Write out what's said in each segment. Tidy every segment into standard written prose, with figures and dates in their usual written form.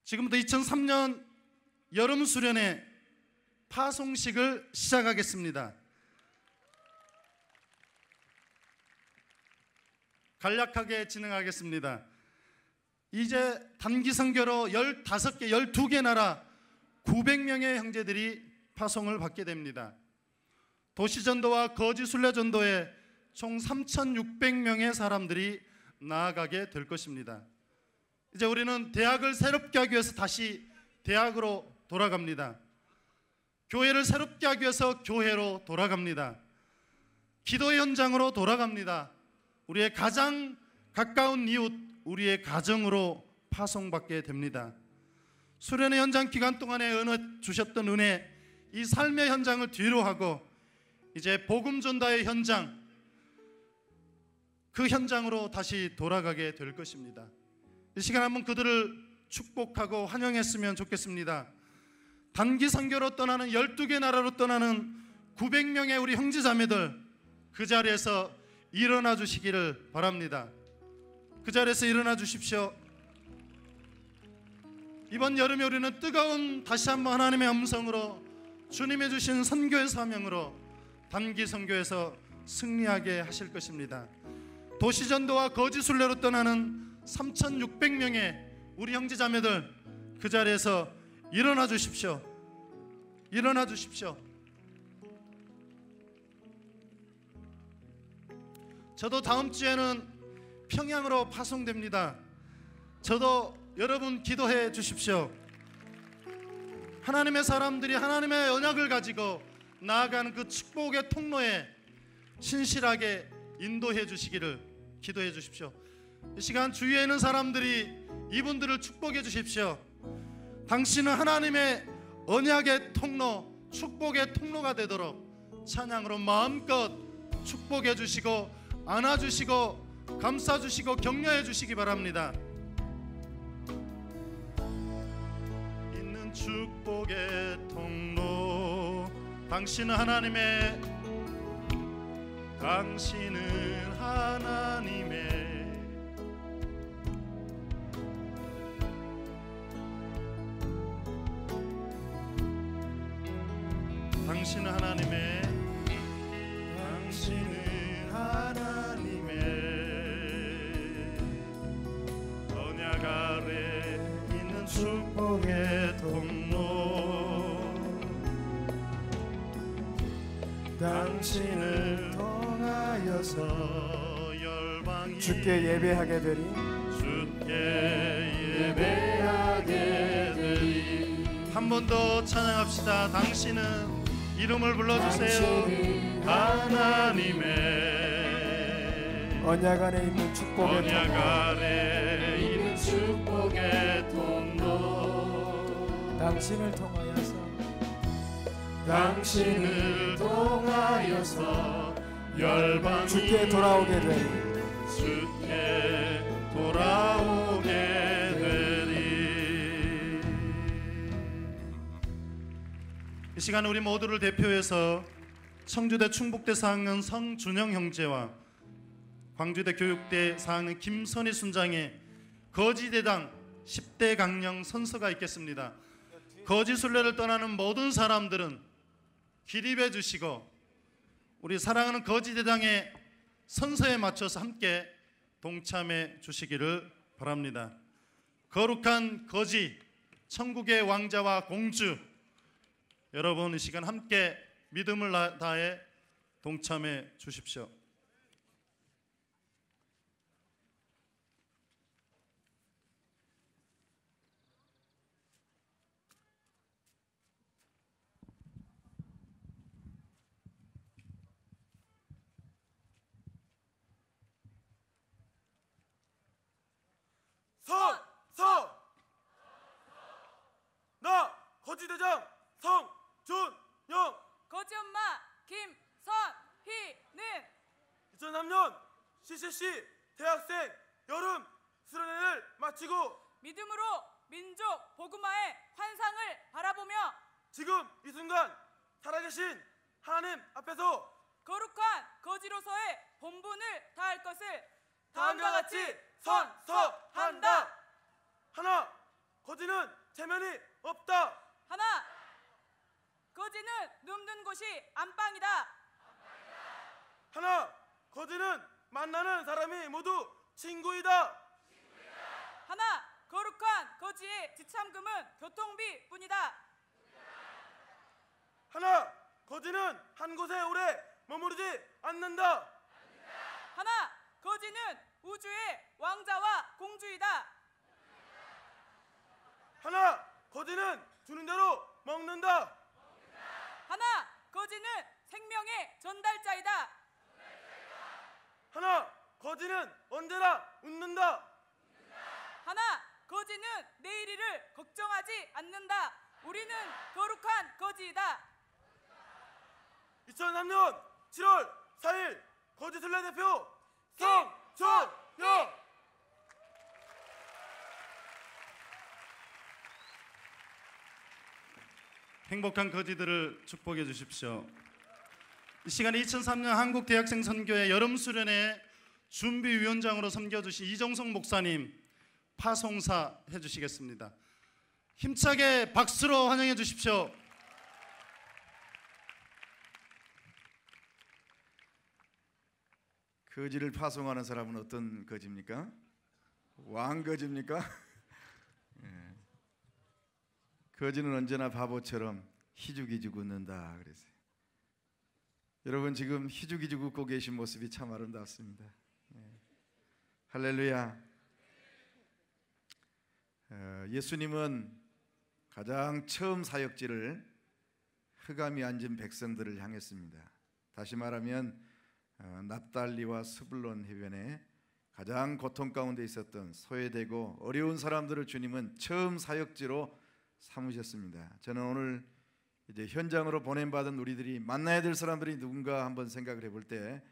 지금부터 2003년 여름 수련회 파송식을 시작하겠습니다. 간략하게 진행하겠습니다. 이제 단기 선교로 15개, 12개 나라 900명의 형제들이 파송을 받게 됩니다. 도시전도와 거지순례전도에 총 3,600명의 사람들이 나아가게 될 것입니다. 이제 우리는 대학을 새롭게 하기 위해서 다시 대학으로 돌아갑니다. 교회를 새롭게 하기 위해서 교회로 돌아갑니다. 기도 현장으로 돌아갑니다. 우리의 가장 가까운 이웃, 우리의 가정으로 파송받게 됩니다. 수련회 현장 기간 동안에 주셨던 은혜, 이 삶의 현장을 뒤로 하고 이제 복음 전도의 현장, 그 현장으로 다시 돌아가게 될 것입니다. 이 시간 한번 그들을 축복하고 환영했으면 좋겠습니다. 단기 선교로 떠나는 12개 나라로 떠나는 900명의 우리 형제자매들, 그 자리에서 일어나 주시기를 바랍니다. 그 자리에서 일어나 주십시오. 이번 여름에 우리는 뜨거운 다시 한번 하나님의 음성으로 주님이 주신 선교의 사명으로 단기 선교에서 승리하게 하실 것입니다. 도시전도와 거지순례로 떠나는 3,600명의 우리 형제자매들, 그 자리에서 일어나 주십시오. 일어나 주십시오. 저도 다음 주에는 평양으로 파송됩니다. 저도 여러분 기도해 주십시오. 하나님의 사람들이 하나님의 언약을 가지고 나아가는 그 축복의 통로에 신실하게 인도해 주시기를 기도해 주십시오. 이 시간 주위에 있는 사람들이 이분들을 축복해 주십시오. 당신은 하나님의 언약의 통로, 축복의 통로가 되도록 찬양으로 마음껏 축복해 주시고 안아주시고 감싸주시고 격려해 주시기 바랍니다. 있는 축복의 통로, 당신은 하나님의 당신은 하나님의 언약 아래 있는 축복의 통로, 당신을 통하여서 열방이 주께 예배하게 되리, 한 번 더 찬양합시다. 당신은 이름을 불러주세요. 하나님의 언약 안에 있는 축복의 통로, 당신을 통하여서 열방이 주께 돌아오게 되리, 이 시간 우리 모두를 대표해서 청주대 충북대 4학년 성준영 형제와 광주대 교육대 4학년 김선희 순장의 거지대당 10대 강령 선서가 있겠습니다. 거지순례를 떠나는 모든 사람들은 기립해 주시고 우리 사랑하는 거지대당의 선서에 맞춰서 함께 동참해 주시기를 바랍니다. 거룩한 거지, 천국의 왕자와 공주, 여러분 이 시간 함께 믿음을 다해 동참해 주십시오. 나 거지대장 성준영, 거지엄마 김선희는 2003년 CCC 대학생 여름 수련회를 마치고 믿음으로 민족 복음화의 환상을 바라보며 지금 이 순간 살아계신 하나님 앞에서 거룩한 거지로서의 본분을 다할 것을 다음과 같이 선서한다. 하나, 거지는 눕는 곳이 안방이다. 하나, 거지는 만나는 사람이 모두 친구이다. 하나, 거룩한 거지의 지참금은 교통비뿐이다. 하나, 거지는 한 곳에 오래 머무르지 않는다. 하나, 거지는 우주의 왕자와 공주이다. 하나, 거지는 주는 대로 먹는다. 하나, 거지는 생명의 전달자이다. 하나, 거지는 언제나 웃는다. 하나, 거지는 내일이를 걱정하지 않는다. 우리는 거룩한 거지이다. 2003년 7월 4일 거지순례 대표 성준영. 행복한 거지들을 축복해 주십시오. 이 시간에 2003년 한국대학생 선교회 여름 수련회 준비위원장으로 섬겨주신 이정성 목사님 파송사 해주시겠습니다. 힘차게 박수로 환영해 주십시오. 거지를 파송하는 사람은 어떤 거지입니까? 왕거지입니까? 예. 거지는 언제나 바보처럼 희죽희죽 웃는다 그랬어요. 여러분 지금 희죽희죽 웃고 계신 모습이 참 아름답습니다. 예. 할렐루야. 예수님은 가장 처음 사역지를 흑암이 앉은 백성들을 향했습니다. 다시 말하면 납달리와 스불론 해변에 가장 고통 가운데 있었던 소외되고 어려운 사람들을 주님은 처음 사역지로 삼으셨습니다. 저는 오늘 이제 현장으로 보냄받은 우리들이 만나야 될 사람들이 누군가 한번 생각을 해볼 때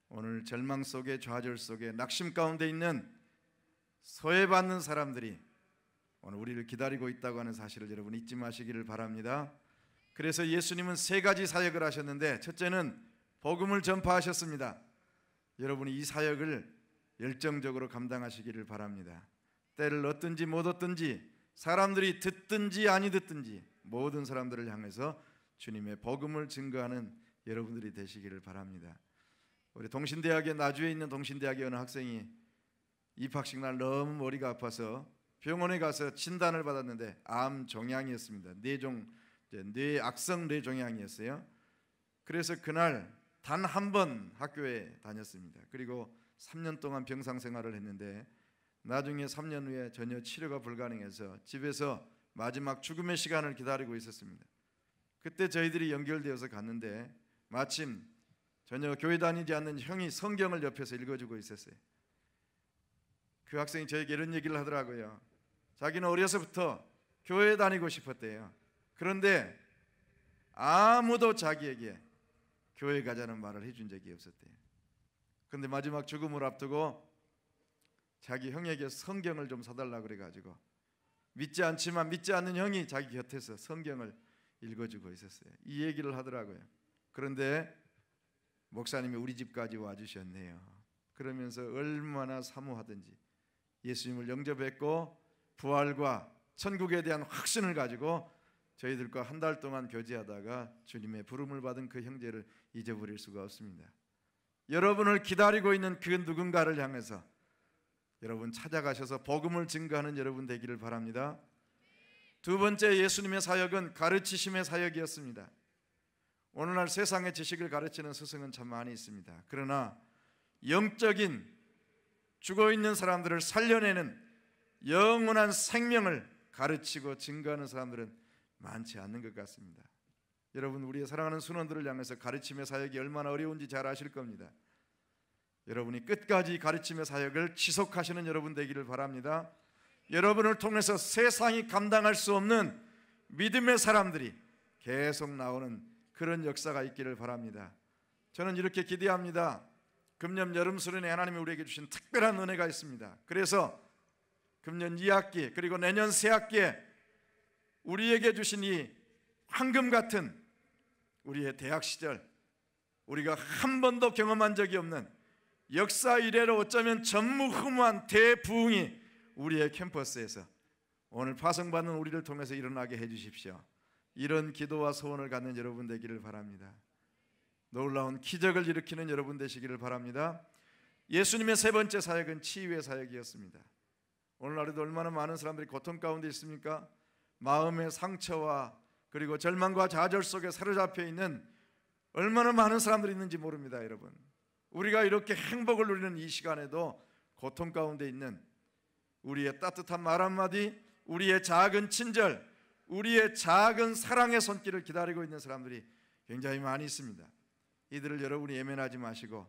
오늘 절망 속에 좌절 속에 낙심 가운데 있는 소외받는 사람들이 오늘 우리를 기다리고 있다고 하는 사실을 여러분 잊지 마시기를 바랍니다. 그래서 예수님은 세 가지 사역을 하셨는데 첫째는 복음을 전파하셨습니다. 여러분이 이 사역을 열정적으로 감당하시기를 바랍니다. 때를 얻든지 못 얻든지 사람들이 듣든지 아니 듣든지 모든 사람들을 향해서 주님의 복음을 증거하는 여러분들이 되시기를 바랍니다. 우리 동신대학에 나주에 있는 동신대학의 어느 학생이 입학식 날 너무 머리가 아파서 병원에 가서 진단을 받았는데 암 종양이었습니다. 뇌악성 뇌종양이었어요. 그래서 그날 단 한 번 학교에 다녔습니다. 그리고 3년 동안 병상 생활을 했는데 나중에 3년 후에 전혀 치료가 불가능해서 집에서 마지막 죽음의 시간을 기다리고 있었습니다. 그때 저희들이 연결되어서 갔는데 마침 전혀 교회 다니지 않는 형이 성경을 옆에서 읽어주고 있었어요. 그 학생이 저에게 이런 얘기를 하더라고요. 자기는 어려서부터 교회 다니고 싶었대요. 그런데 아무도 자기에게 교회 가자는 말을 해준 적이 없었대요. 그런데 마지막 죽음을 앞두고 자기 형에게 성경을 좀 사달라고 그래가지고 믿지 않지만 믿지 않는 형이 자기 곁에서 성경을 읽어주고 있었어요. 이 얘기를 하더라고요. 그런데 목사님이 우리 집까지 와주셨네요. 그러면서 얼마나 사모하든지 예수님을 영접했고 부활과 천국에 대한 확신을 가지고 저희들과 한 달 동안 교제하다가 주님의 부름을 받은 그 형제를 잊어버릴 수가 없습니다. 여러분을 기다리고 있는 그 누군가를 향해서 여러분 찾아가셔서 복음을 증거하는 여러분 되기를 바랍니다. 두 번째 예수님의 사역은 가르치심의 사역이었습니다. 오늘날 세상의 지식을 가르치는 스승은 참 많이 있습니다. 그러나 영적인 죽어있는 사람들을 살려내는 영원한 생명을 가르치고 증거하는 사람들은 많지 않는 것 같습니다. 여러분 우리의 사랑하는 순원들을 향해서 가르침의 사역이 얼마나 어려운지 잘 아실 겁니다. 여러분이 끝까지 가르침의 사역을 지속하시는 여러분 되기를 바랍니다. 여러분을 통해서 세상이 감당할 수 없는 믿음의 사람들이 계속 나오는 그런 역사가 있기를 바랍니다. 저는 이렇게 기대합니다. 금년 여름 수련회 하나님이 우리에게 주신 특별한 은혜가 있습니다. 그래서 금년 2학기 그리고 내년 새학기에 우리에게 주신 이 황금 같은 우리의 대학 시절 우리가 한 번도 경험한 적이 없는 역사 이래로 어쩌면 전무후무한 대부흥이 우리의 캠퍼스에서 오늘 파송받는 우리를 통해서 일어나게 해주십시오. 이런 기도와 소원을 갖는 여러분 되기를 바랍니다. 놀라운 기적을 일으키는 여러분 되시기를 바랍니다. 예수님의 세 번째 사역은 치유의 사역이었습니다. 오늘날에도 얼마나 많은 사람들이 고통 가운데 있습니까? 마음의 상처와 그리고 절망과 좌절 속에 사로잡혀 있는 얼마나 많은 사람들이 있는지 모릅니다. 여러분, 우리가 이렇게 행복을 누리는 이 시간에도 고통 가운데 있는 우리의 따뜻한 말 한마디, 우리의 작은 친절, 우리의 작은 사랑의 손길을 기다리고 있는 사람들이 굉장히 많이 있습니다. 이들을 여러분이 예면하지 마시고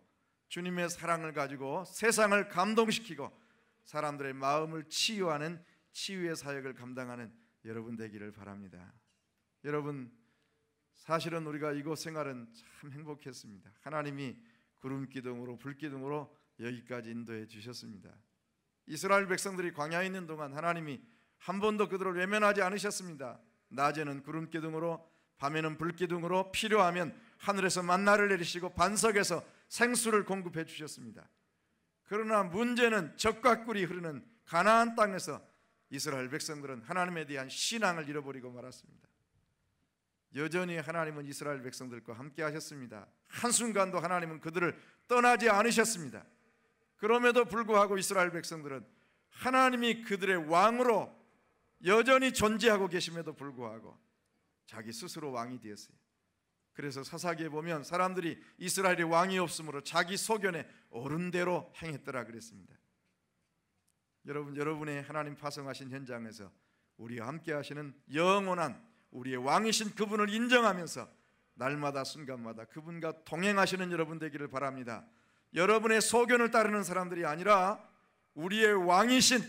주님의 사랑을 가지고 세상을 감동시키고 사람들의 마음을 치유하는 치유의 사역을 감당하는 여러분 되기를 바랍니다. 여러분, 사실은 우리가 이곳 생활은 참 행복했습니다. 하나님이 구름 기둥으로 불 기둥으로 여기까지 인도해 주셨습니다. 이스라엘 백성들이 광야에 있는 동안 하나님이 한 번도 그들을 외면하지 않으셨습니다. 낮에는 구름 기둥으로, 밤에는 불 기둥으로, 필요하면 하늘에서 만나를 내리시고 반석에서 생수를 공급해 주셨습니다. 그러나 문제는 적과 꿀이 흐르는 가나안 땅에서 이스라엘 백성들은 하나님에 대한 신앙을 잃어버리고 말았습니다. 여전히 하나님은 이스라엘 백성들과 함께 하셨습니다. 한순간도 하나님은 그들을 떠나지 않으셨습니다. 그럼에도 불구하고 이스라엘 백성들은 하나님이 그들의 왕으로 여전히 존재하고 계심에도 불구하고 자기 스스로 왕이 되었어요. 그래서 사사기에 보면 사람들이 이스라엘의 왕이 없으므로 자기 소견에 옳은 대로 행했더라 그랬습니다. 여러분의 하나님 파송하신 현장에서 우리와 함께 하시는 영원한 우리의 왕이신 그분을 인정하면서 날마다 순간마다 그분과 동행하시는 여러분 되기를 바랍니다. 여러분의 소견을 따르는 사람들이 아니라 우리의 왕이신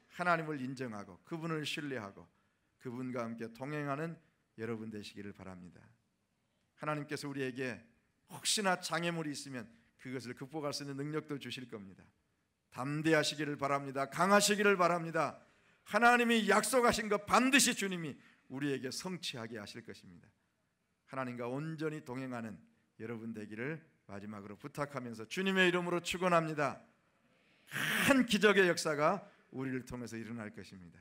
하나님을 인정하고 그분을 신뢰하고 그분과 함께 동행하는 여러분 되시기를 바랍니다. 하나님께서 우리에게 혹시나 장애물이 있으면 그것을 극복할 수 있는 능력도 주실 겁니다. 담대하시기를 바랍니다. 강하시기를 바랍니다. 하나님이 약속하신 것 반드시 주님이 우리에게 성취하게 하실 것입니다. 하나님과 온전히 동행하는 여러분 되기를 마지막으로 부탁하면서 주님의 이름으로 축원합니다. 큰 기적의 역사가 우리를 통해서 일어날 것입니다.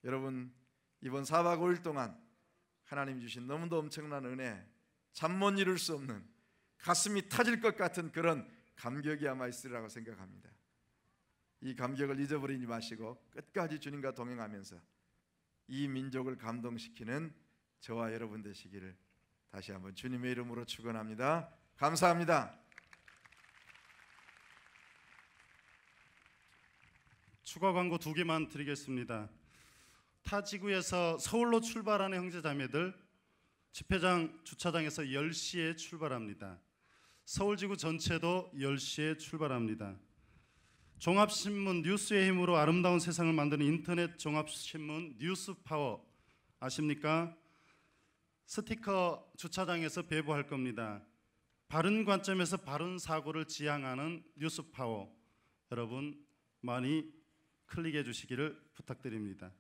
여러분, 이번 4박 5일 동안 하나님이 주신 너무도 엄청난 은혜, 잠 못 이룰 수 없는 가슴이 터질 것 같은 그런 감격이 아마 있으리라고 생각합니다. 이 감격을 잊어버리지 마시고 끝까지 주님과 동행하면서 이 민족을 감동시키는 저와 여러분 되시기를 다시 한번 주님의 이름으로 축원합니다. 감사합니다. 추가 광고 2개만 드리겠습니다. 타 지구에서 서울로 출발하는 형제자매들 집회장 주차장에서 10시에 출발합니다. 서울지구 전체도 10시에 출발합니다. 종합신문 뉴스의 힘으로 아름다운 세상을 만드는 인터넷 종합신문 뉴스파워 아십니까? 스티커 주차장에서 배부할 겁니다. 바른 관점에서 바른 사고를 지향하는 뉴스파워, 여러분 많이 클릭해 주시기를 부탁드립니다.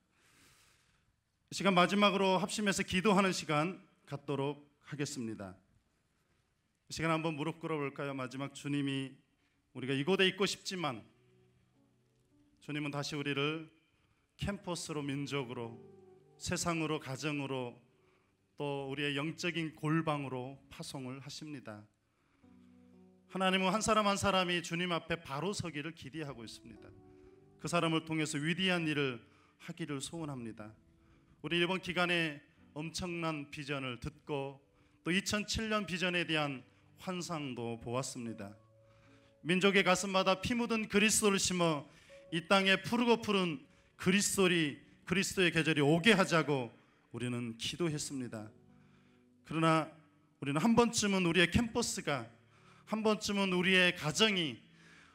이 시간 마지막으로 합심해서 기도하는 시간 갖도록 하겠습니다. 이 시간 한번 무릎 꿇어볼까요? 마지막 주님이 우리가 이곳에 있고 싶지만 주님은 다시 우리를 캠퍼스로, 민족으로, 세상으로, 가정으로, 또 우리의 영적인 골방으로 파송을 하십니다. 하나님은 한 사람 한 사람이 주님 앞에 바로 서기를 기대하고 있습니다. 그 사람을 통해서 위대한 일을 하기를 소원합니다. 우리 이번 기간에 엄청난 비전을 듣고 또 2007년 비전에 대한 환상도 보았습니다. 민족의 가슴마다 피 묻은 그리스도를 심어 이 땅에 푸르고 푸른 그리스도의 계절이 오게 하자고 우리는 기도했습니다. 그러나 우리는 한 번쯤은 우리의 캠퍼스가, 한 번쯤은 우리의 가정이,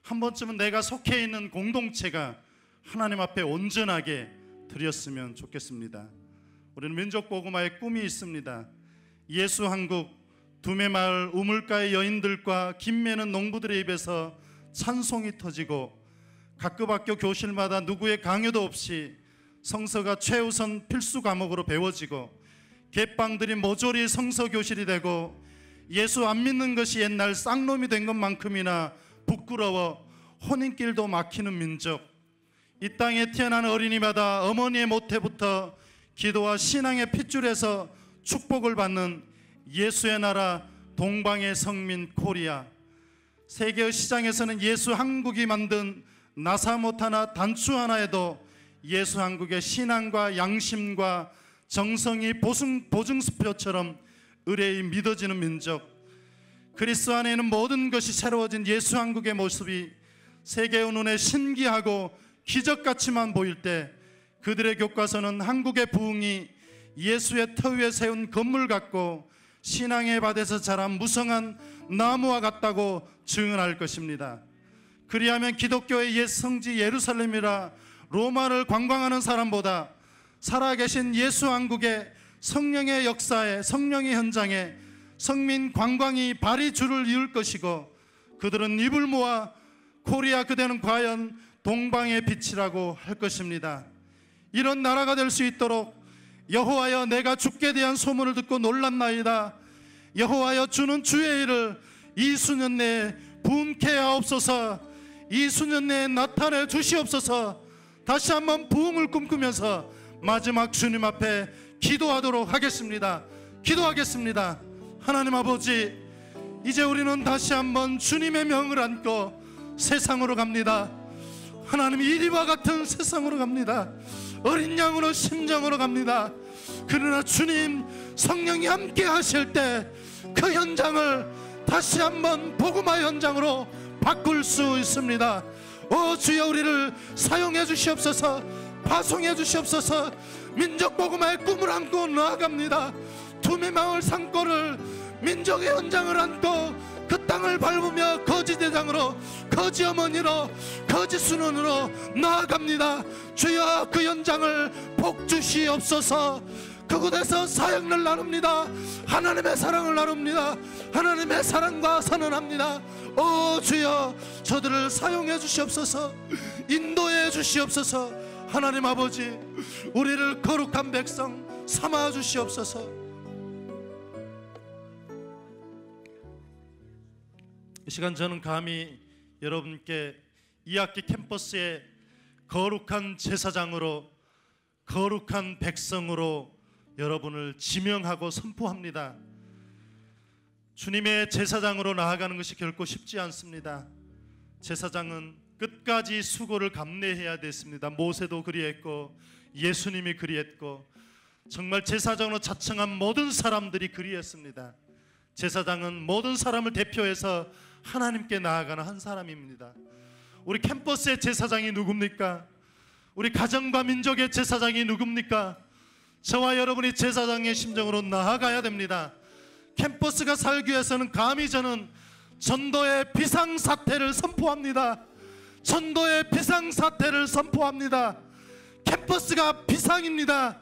한 번쯤은 내가 속해 있는 공동체가 하나님 앞에 온전하게 드렸으면 좋겠습니다. 우리는 민족복음화의 꿈이 있습니다. 예수 한국, 두메마을 우물가의 여인들과 김매는 농부들의 입에서 찬송이 터지고 각급 학교 교실마다 누구의 강요도 없이 성서가 최우선 필수 과목으로 배워지고 갯방들이 모조리 성서 교실이 되고 예수 안 믿는 것이 옛날 쌍놈이 된 것만큼이나 부끄러워 혼인길도 막히는 민족, 이 땅에 태어난 어린이마다 어머니의 모태부터 기도와 신앙의 핏줄에서 축복을 받는 예수의 나라 동방의 성민 코리아. 세계의 시장에서는 예수 한국이 만든 나사못 하나 단추 하나에도 예수 한국의 신앙과 양심과 정성이 보증수표처럼 의뢰히 믿어지는 민족. 그리스도 안에 있는 모든 것이 새로워진 예수 한국의 모습이 세계의 눈에 신기하고 기적같이만 보일 때 그들의 교과서는 한국의 부흥이 예수의 터 위에 세운 건물 같고 신앙의 밭에서 자란 무성한 나무와 같다고 증언할 것입니다. 그리하면 기독교의 옛 성지 예루살렘이라 로마를 관광하는 사람보다 살아계신 예수 한국의 성령의 역사에, 성령의 현장에 성민 관광이 발이 줄을 이을 것이고 그들은 입을 모아 코리아 그대는 과연 동방의 빛이라고 할 것입니다. 이런 나라가 될 수 있도록 여호와여 내가 주께 대한 소문을 듣고 놀랐나이다. 여호와여 주는 주의 일을 이 수년 내에 부흥케 하옵소서. 이 수년 내에 나타내 주시옵소서. 다시 한번 부흥을 꿈꾸면서 마지막 주님 앞에 기도하도록 하겠습니다. 기도하겠습니다. 하나님 아버지, 이제 우리는 다시 한번 주님의 명을 안고 세상으로 갑니다. 하나님, 이리와 같은 세상으로 갑니다. 어린 양으로 심정으로 갑니다. 그러나 주님 성령이 함께 하실 때 그 현장을 다시 한번 복음화 현장으로 바꿀 수 있습니다. 오 주여, 우리를 사용해 주시옵소서. 파송해 주시옵소서. 민족 복음화의 꿈을 안고 나아갑니다. 두미마을 산골을 민족의 현장을 안고 그 땅을 밟으며 거지 대장으로, 거지 어머니로, 거지 순원으로 나아갑니다. 주여, 그 현장을 복 주시옵소서. 그곳에서 사역을 나눕니다. 하나님의 사랑을 나눕니다. 하나님의 사랑과 선언합니다. 오 주여, 저들을 사용해 주시옵소서. 인도해 주시옵소서. 하나님 아버지, 우리를 거룩한 백성 삼아 주시옵소서. 이 시간 저는 감히 여러분께 2학기 캠퍼스의 거룩한 제사장으로, 거룩한 백성으로 여러분을 지명하고 선포합니다. 주님의 제사장으로 나아가는 것이 결코 쉽지 않습니다. 제사장은 끝까지 수고를 감내해야 됐습니다. 모세도 그리했고 예수님이 그리했고 정말 제사장으로 자청한 모든 사람들이 그리했습니다. 제사장은 모든 사람을 대표해서 하나님께 나아가는 한 사람입니다. 우리 캠퍼스의 제사장이 누굽니까? 우리 가정과 민족의 제사장이 누굽니까? 저와 여러분이 제사장의 심정으로 나아가야 됩니다. 캠퍼스가 살기 위해서는 감히 저는 전도의 비상사태를 선포합니다. 전도의 비상사태를 선포합니다. 캠퍼스가 비상입니다.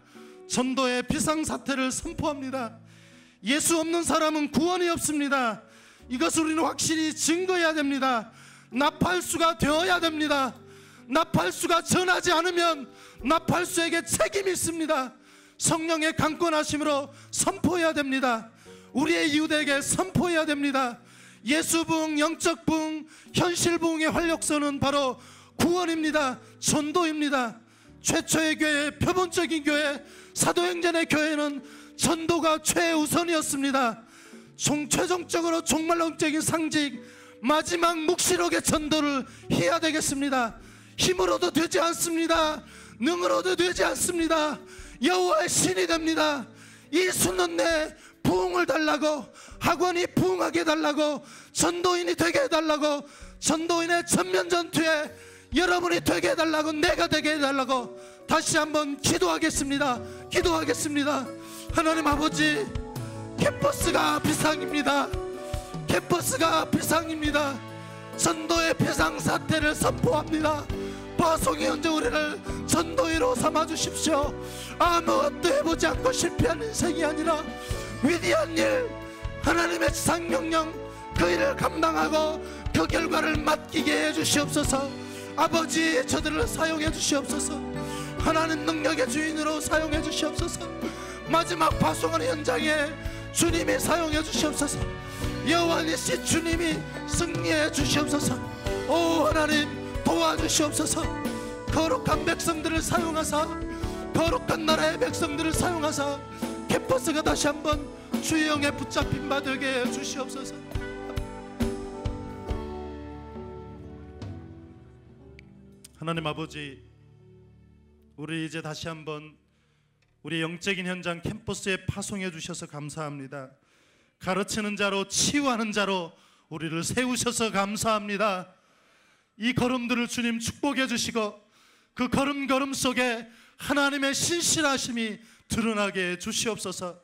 전도의 비상사태를 선포합니다. 예수 없는 사람은 구원이 없습니다. 이것을 우리는 확실히 증거해야 됩니다. 나팔수가 되어야 됩니다. 나팔수가 전하지 않으면 나팔수에게 책임이 있습니다. 성령의 강권하심으로 선포해야 됩니다. 우리의 이웃에게 선포해야 됩니다. 예수 부흥, 영적 부흥, 현실 부흥의 활력소는 바로 구원입니다. 전도입니다. 최초의 교회, 표본적인 교회, 사도행전의 교회는 전도가 최우선이었습니다. 최종적으로 종말론적인 상징, 마지막 묵시록의 전도를 해야 되겠습니다. 힘으로도 되지 않습니다. 능으로도 되지 않습니다. 여호와의 신이 됩니다. 이 수년 내에 부흥을 달라고, 학원이 부흥하게 해달라고, 전도인이 되게 해달라고, 전도인의 전면전투에 여러분이 되게 해달라고, 내가 되게 해달라고 다시 한번 기도하겠습니다. 기도하겠습니다. 하나님 아버지, 캠퍼스가 비상입니다. 캠퍼스가 비상입니다. 전도의 비상사태를 선포합니다. 파송의 현장 우리를 전도위로 삼아주십시오. 아무것도 해보지 않고 실패한 인생이 아니라 위대한 일, 하나님의 상명령, 그 일을 감당하고 그 결과를 맡기게 해주시옵소서. 아버지, 저들을 사용해 주시옵소서. 하나님 능력의 주인으로 사용해 주시옵소서. 마지막 파송하는 현장에 주님이 사용해 주시옵소서. 여호와 니시 주님이 승리해 주시옵소서. 오 하나님, 도와주시옵소서. 거룩한 백성들을 사용하사 거룩한 나라의 백성들을 사용하사 캠퍼스가 다시 한번 주의 영에 붙잡힌 바 되게 해 주시옵소서. 하나님 아버지, 우리 이제 다시 한번 우리 영적인 현장 캠퍼스에 파송해 주셔서 감사합니다. 가르치는 자로, 치유하는 자로 우리를 세우셔서 감사합니다. 이 걸음들을 주님 축복해 주시고 그 걸음걸음 속에 하나님의 신실하심이 드러나게 해 주시옵소서.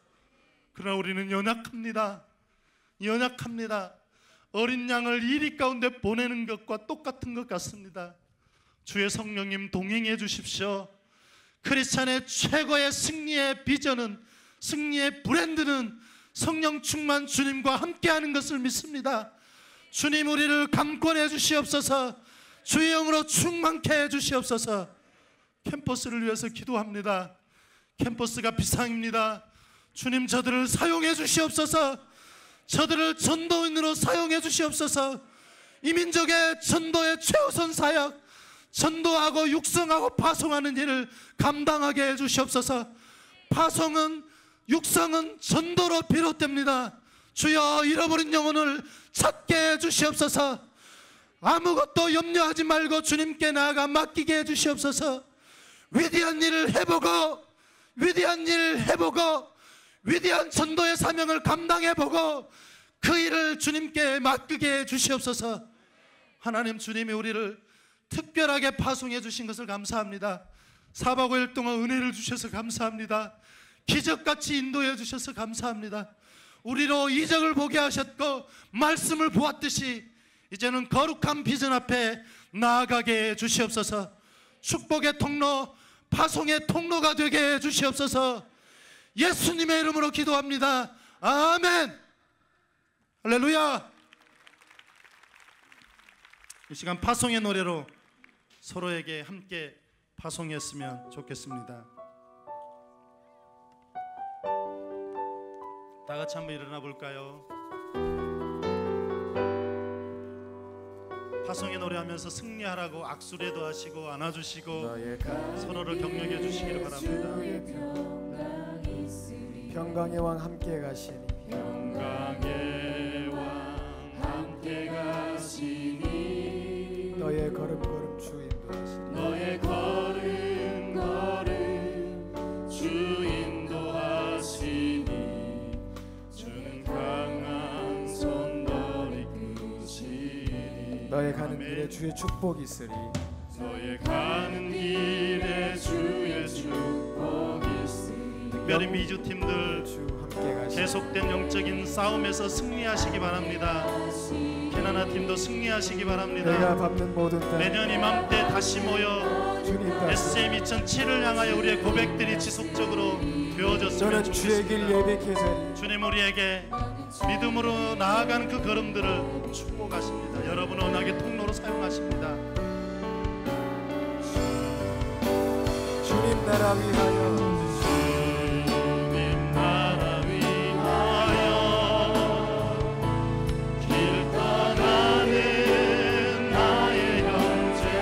그러나 우리는 연약합니다. 어린 양을 이리 가운데 보내는 것과 똑같은 것 같습니다. 주의 성령님 동행해 주십시오. 크리스찬의 최고의 승리의 비전은, 승리의 브랜드는 성령 충만 주님과 함께하는 것을 믿습니다. 주님, 우리를 강권해 주시옵소서. 주의 영으로 충만케 해 주시옵소서. 캠퍼스를 위해서 기도합니다. 캠퍼스가 비상입니다. 주님, 저들을 사용해 주시옵소서. 저들을 전도인으로 사용해 주시옵소서. 이 민족의 전도의 최우선 사역, 전도하고 육성하고 파송하는 일을 감당하게 해 주시옵소서. 파송은, 육성은 전도로 비롯됩니다. 주여, 잃어버린 영혼을 찾게 해 주시옵소서. 아무것도 염려하지 말고 주님께 나아가 맡기게 해 주시옵소서. 위대한 일을 해보고, 위대한 전도의 사명을 감당해보고 그 일을 주님께 맡기게 해 주시옵소서. 하나님, 주님이 우리를 특별하게 파송해 주신 것을 감사합니다. 4박 5일 동안 은혜를 주셔서 감사합니다. 기적같이 인도해 주셔서 감사합니다. 우리로 이적을 보게 하셨고 말씀을 보았듯이 이제는 거룩한 비전 앞에 나아가게 해 주시옵소서. 축복의 통로, 파송의 통로가 되게 해 주시옵소서. 예수님의 이름으로 기도합니다. 아멘. 할렐루야. 이 시간 파송의 노래로 서로에게 함께 파송했으면 좋겠습니다. 다 같이 한번 일어나 볼까요? 파송의 노래하면서 승리하라고 악수례도 하시고 안아주시고 서로를 격려해 주시기를 바랍니다. 평강의 왕 함께 가시니, 평강의 왕 함께 가시니, 너의 걸음걸음 주 인도하시니, 너의 걸음걸음 주 인도하시니, 주는 강한 손도 이끄시니, 너의 가는 길에 주의 축복이 있으리, 너의 가는 길에 주의 축복이 있으리. 특별히 미주 팀들 주 함께 가시니, 계속된 영적인 싸움에서 승리하시기 바랍니다. 캐나다 팀도 승리하시기 내가 바랍니다. 밟는 모든 땅 내년 이맘때 다시 모여 주님 따르시니, SM 2007을 향하여 우리의 고백들이 지속적으로 되어졌으면 저는 주의 길 좋겠습니다. 예배케 자리, 주님, 우리에게 믿음으로 나아가는 그 걸음들을 축복하십니다. 여러분 언약의 통로로 사용하십니다. 주님 나라 위하여, 주님 나라 위하여 길 떠나는 나의 형제야,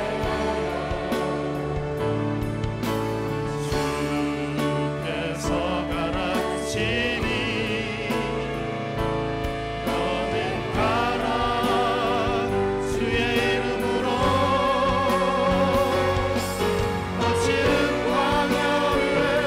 주께서 가라치니 너는 가라 주의 이름으로 거칠은 광야 위에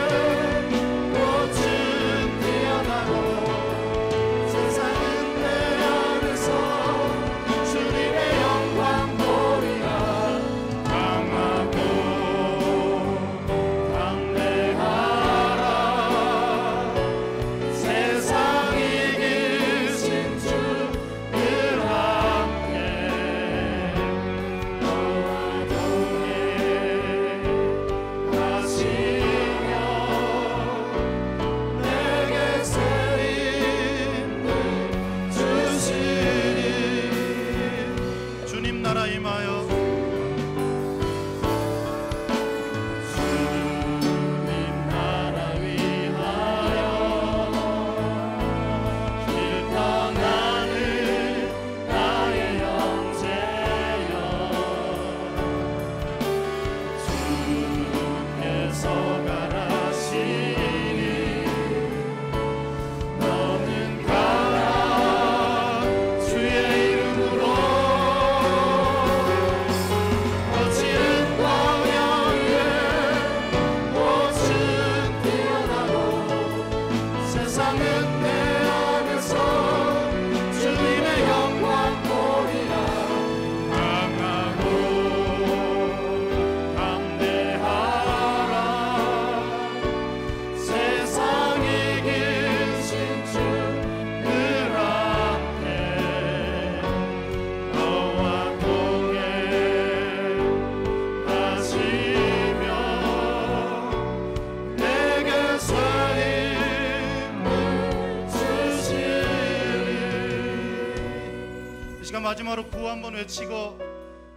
제가 마지막으로 구호 한번 외치고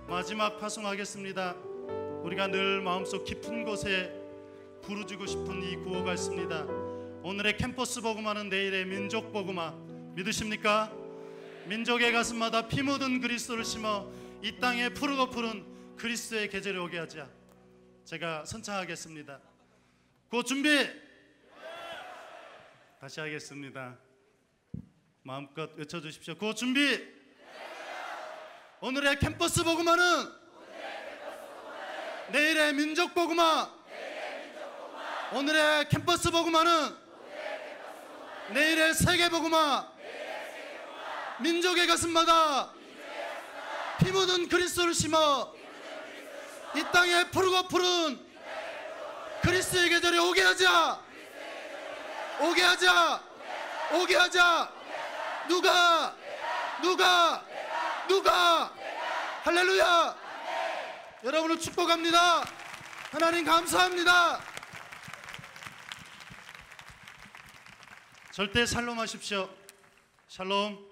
마지막 파송하겠습니다. 우리가 늘 마음속 깊은 곳에 부르짖고 싶은 이 구호가 있습니다. 오늘의 캠퍼스 복음화는 내일의 민족 복음화. 믿으십니까? 민족의 가슴마다 피 묻은 그리스도를 심어 이 땅에 푸르고 푸른 그리스도의 계절이 오게 하자. 제가 선창하겠습니다. 고 준비. 다시 하겠습니다. 마음껏 외쳐주십시오. 고 준비. 오늘의 캠퍼스 복음화는 내일의 민족 복음화. 오늘의 캠퍼스 복음화는 내일의 세계 복음화. 민족의 가슴마다 피 묻은 그리스도를 심어 이 땅에 푸르고 푸른 그리스도의 계절이 오게 하자. 오게 하자. 오게 하자. 누가 할렐루야. 여러분을 축복합니다. 하나님 감사합니다. 절대 샬롬하십시오. 샬롬.